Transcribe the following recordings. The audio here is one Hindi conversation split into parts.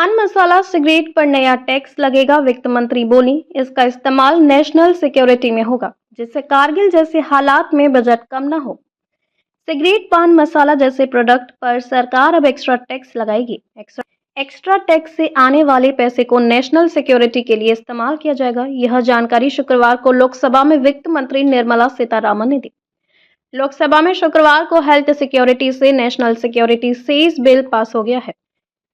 पान मसाला सिगरेट पर नया टैक्स लगेगा, वित्त मंत्री बोली। इसका इस्तेमाल नेशनल सिक्योरिटी में होगा, जिससे कारगिल जैसे हालात में बजट कम न हो। सिगरेट, पान मसाला जैसे प्रोडक्ट पर सरकार अब एक्स्ट्रा टैक्स लगाएगी। एक्स्ट्रा टैक्स से आने वाले पैसे को नेशनल सिक्योरिटी के लिए इस्तेमाल किया जाएगा। यह जानकारी शुक्रवार को लोकसभा में वित्त मंत्री निर्मला सीतारामन ने दी। लोकसभा में शुक्रवार को हेल्थ सिक्योरिटी से national security cess bill pass हो गया है।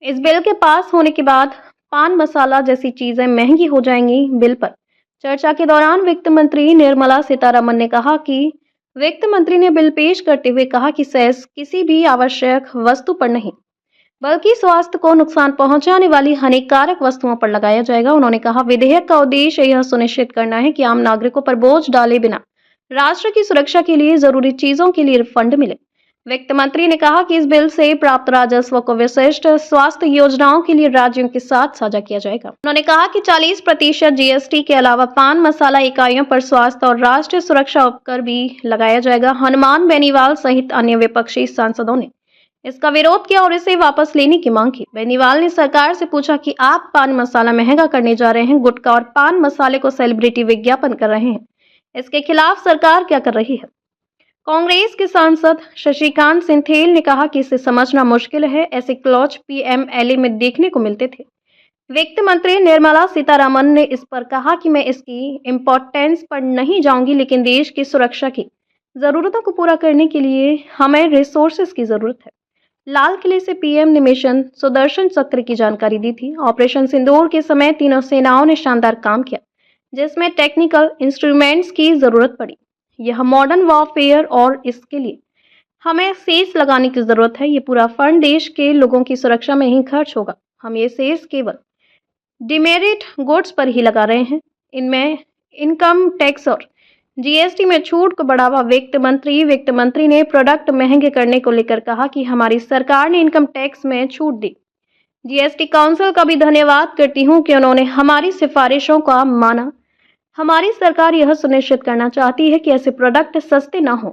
इस बिल के पास होने के बाद पान मसाला जैसी चीजें महंगी हो जाएंगी। बिल पर चर्चा के दौरान वित्त मंत्री निर्मला सीतारामन ने कहा कि वित्त मंत्री ने बिल पेश करते हुए कहा कि सेस किसी भी आवश्यक वस्तु पर नहीं, बल्कि स्वास्थ्य को नुकसान पहुंचाने वाली हानिकारक वस्तुओं पर लगाया जाएगा। उन्होंने कहा, विधेयक का उद्देश्य यह सुनिश्चित करना है कि आम नागरिकों पर बोझ डाले बिना राष्ट्र की सुरक्षा के लिए जरूरी चीजों के लिए फंड मिले। वित्त मंत्री ने कहा कि इस बिल से प्राप्त राजस्व को विशिष्ट स्वास्थ्य योजनाओं के लिए राज्यों के साथ साझा किया जाएगा। उन्होंने कहा कि 40% जीएसटी के अलावा पान मसाला इकाइयों पर स्वास्थ्य और राष्ट्रीय सुरक्षा उपकर भी लगाया जाएगा। हनुमान बेनीवाल सहित अन्य विपक्षी सांसदों ने इसका विरोध किया और इसे वापस लेने की मांग की। बेनीवाल ने सरकार से पूछा कि आप पान मसाला महंगा करने जा रहे हैं, गुटखा और पान मसाले को सेलिब्रिटी विज्ञापन कर रहे हैं, इसके खिलाफ सरकार क्या कर रही है। कांग्रेस के सांसद शशिकांत सिंथेल ने कहा कि इसे समझना मुश्किल है, ऐसे क्लॉज पीएमएलए में देखने को मिलते थे। वित्त मंत्री निर्मला सीतारामन ने इस पर कहा कि मैं इसकी इम्पोर्टेंस पर नहीं जाऊंगी, लेकिन देश की सुरक्षा की जरूरतों को पूरा करने के लिए हमें रिसोर्सेज की जरूरत है। लाल किले से पीएम ने मिशन सुदर्शन चक्र की जानकारी दी थी। ऑपरेशन सिंदूर के समय तीनों सेनाओं ने शानदार काम किया, जिसमें टेक्निकल इंस्ट्रूमेंट्स की जरूरत पड़ी। यह मॉडर्न वॉरफेयर और इसके लिए हमें सेस लगाने की जरूरत है। ये पूरा फंड देश के लोगों की सुरक्षा में ही खर्च होगा। हम ये सेस केवल डिमेरिट गुड्स पर ही लगा रहे हैं, इनमें इनकम टैक्स और जीएसटी में छूट को बढ़ावा। वित्त मंत्री ने प्रोडक्ट महंगे करने को लेकर कहा कि हमारी सरकार ने इनकम टैक्स में छूट दी। जीएसटी काउंसिल का भी धन्यवाद करती हूं कि उन्होंने हमारी सिफारिशों का माना। हमारी सरकार यह सुनिश्चित करना चाहती है कि ऐसे प्रोडक्ट सस्ते ना हो